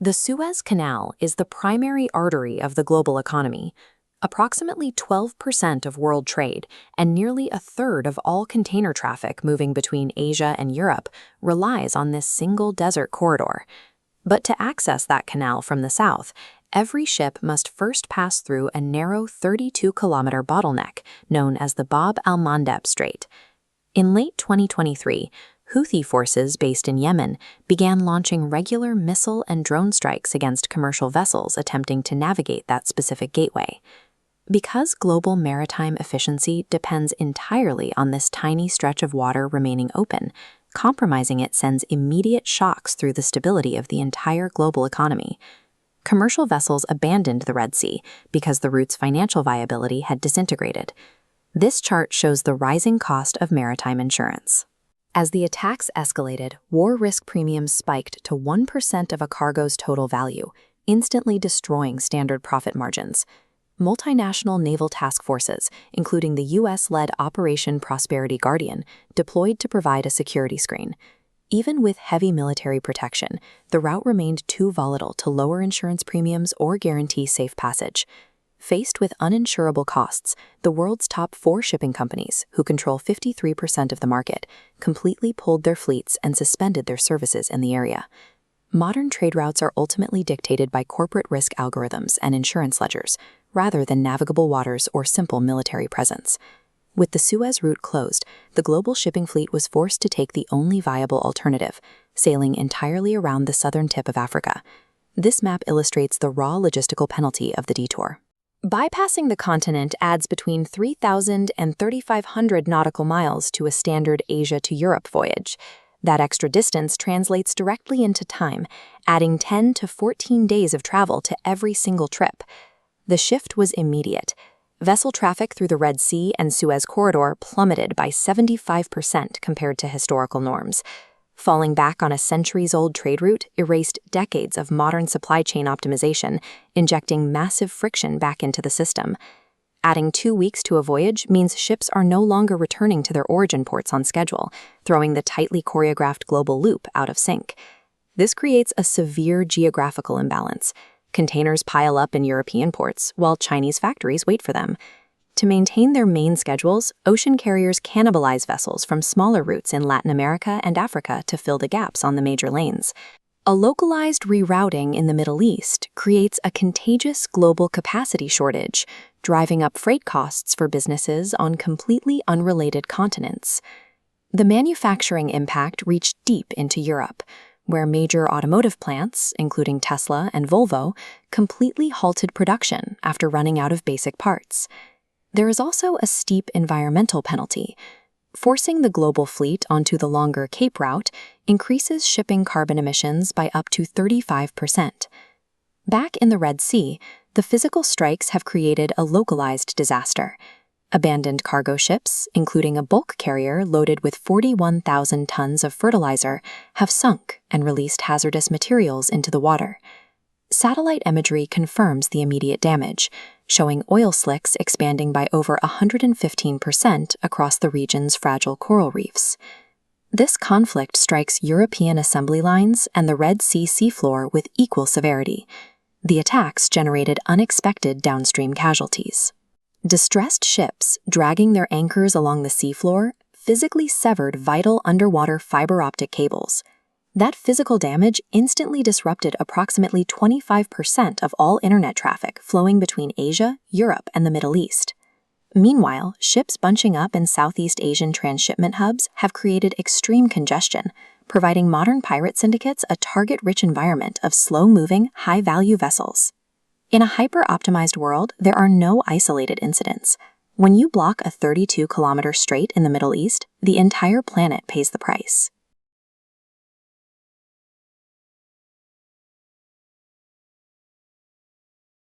The Suez Canal is the primary artery of the global economy. Approximately 12% of world trade and nearly a third of all container traffic moving between Asia and Europe relies on this single desert corridor. But to access that canal from the south, every ship must first pass through a narrow 32-kilometer bottleneck known as the Bab al-Mandeb Strait. In late 2023, Houthi forces based in Yemen began launching regular missile and drone strikes against commercial vessels attempting to navigate that specific gateway. Because global maritime efficiency depends entirely on this tiny stretch of water remaining open, compromising it sends immediate shocks through the stability of the entire global economy. Commercial vessels abandoned the Red Sea because the route's financial viability had disintegrated. This chart shows the rising cost of maritime insurance. As the attacks escalated, war risk premiums spiked to 1% of a cargo's total value, instantly destroying standard profit margins. Multinational naval task forces, including the U.S.-led Operation Prosperity Guardian, deployed to provide a security screen. Even with heavy military protection, the route remained too volatile to lower insurance premiums or guarantee safe passage. Faced with uninsurable costs, the world's top 4 shipping companies, who control 53% of the market, completely pulled their fleets and suspended their services in the area. Modern trade routes are ultimately dictated by corporate risk algorithms and insurance ledgers, rather than navigable waters or simple military presence. With the Suez route closed, the global shipping fleet was forced to take the only viable alternative, sailing entirely around the southern tip of Africa. This map illustrates the raw logistical penalty of the detour. Bypassing the continent adds between 3,000 and 3,500 nautical miles to a standard Asia to Europe voyage. That extra distance translates directly into time, adding 10 to 14 days of travel to every single trip. The shift was immediate. Vessel traffic through the Red Sea and Suez corridor plummeted by 75% compared to historical norms. Falling back on a centuries-old trade route erased decades of modern supply chain optimization, injecting massive friction back into the system. Adding 2 weeks to a voyage means ships are no longer returning to their origin ports on schedule, throwing the tightly choreographed global loop out of sync. This creates a severe geographical imbalance. Containers pile up in European ports, while Chinese factories wait for them. To maintain their main schedules, ocean carriers cannibalize vessels from smaller routes in Latin America and Africa to fill the gaps on the major lanes. A localized rerouting in the Middle East creates a contagious global capacity shortage, driving up freight costs for businesses on completely unrelated continents. The manufacturing impact reached deep into Europe, where major automotive plants, including Tesla and Volvo, completely halted production after running out of basic parts. There is also a steep environmental penalty. Forcing the global fleet onto the longer Cape route increases shipping carbon emissions by up to 35%. Back in the Red Sea, the physical strikes have created a localized disaster. Abandoned cargo ships, including a bulk carrier loaded with 41,000 tons of fertilizer, have sunk and released hazardous materials into the water. Satellite imagery confirms the immediate damage, showing oil slicks expanding by over 115% across the region's fragile coral reefs. This conflict strikes European assembly lines and the Red Sea seafloor with equal severity. The attacks generated unexpected downstream casualties. Distressed ships, dragging their anchors along the seafloor, physically severed vital underwater fiber optic cables. That physical damage instantly disrupted approximately 25% of all internet traffic flowing between Asia, Europe, and the Middle East. Meanwhile, ships bunching up in Southeast Asian transshipment hubs have created extreme congestion, providing modern pirate syndicates a target-rich environment of slow-moving, high-value vessels. In a hyper-optimized world, there are no isolated incidents. When you block a 32-kilometer strait in the Middle East, the entire planet pays the price.